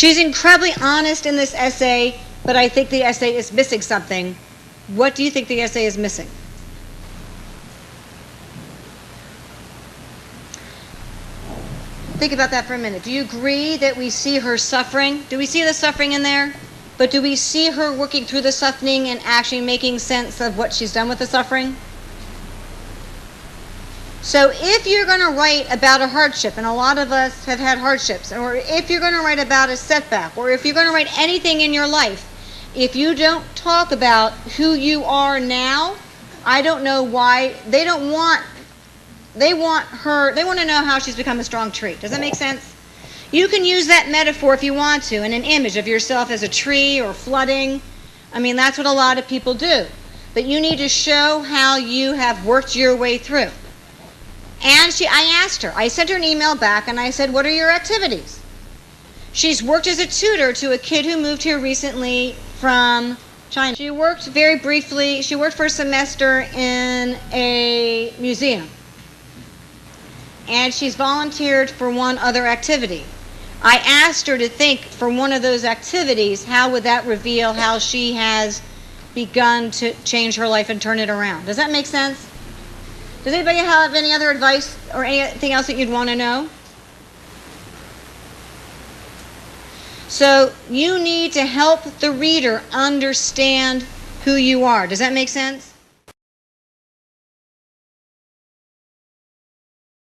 She's incredibly honest in this essay, but I think the essay is missing something. What do you think the essay is missing? Think about that for a minute. Do you agree that we see her suffering? Do we see the suffering in there? But do we see her working through the suffering and actually making sense of what she's done with the suffering? So if you're going to write about a hardship, and a lot of us have had hardships, or if you're going to write about a setback, or if you're going to write anything in your life, if you don't talk about who you are now, I don't know why. They want to know how she's become a strong tree. Does that make sense? You can use that metaphor if you want to, and an image of yourself as a tree or flooding. I mean, that's what a lot of people do. But you need to show how you have worked your way through. And I asked her, I sent her an email back, and I said, what are your activities? She's worked as a tutor to a kid who moved here recently from China. She worked very briefly, she worked for a semester in a museum. And she's volunteered for one other activity. I asked her to think for one of those activities, how would that reveal how she has begun to change her life and turn it around? Does that make sense? Does anybody have any other advice or anything else that you'd want to know? So you need to help the reader understand who you are. Does that make sense?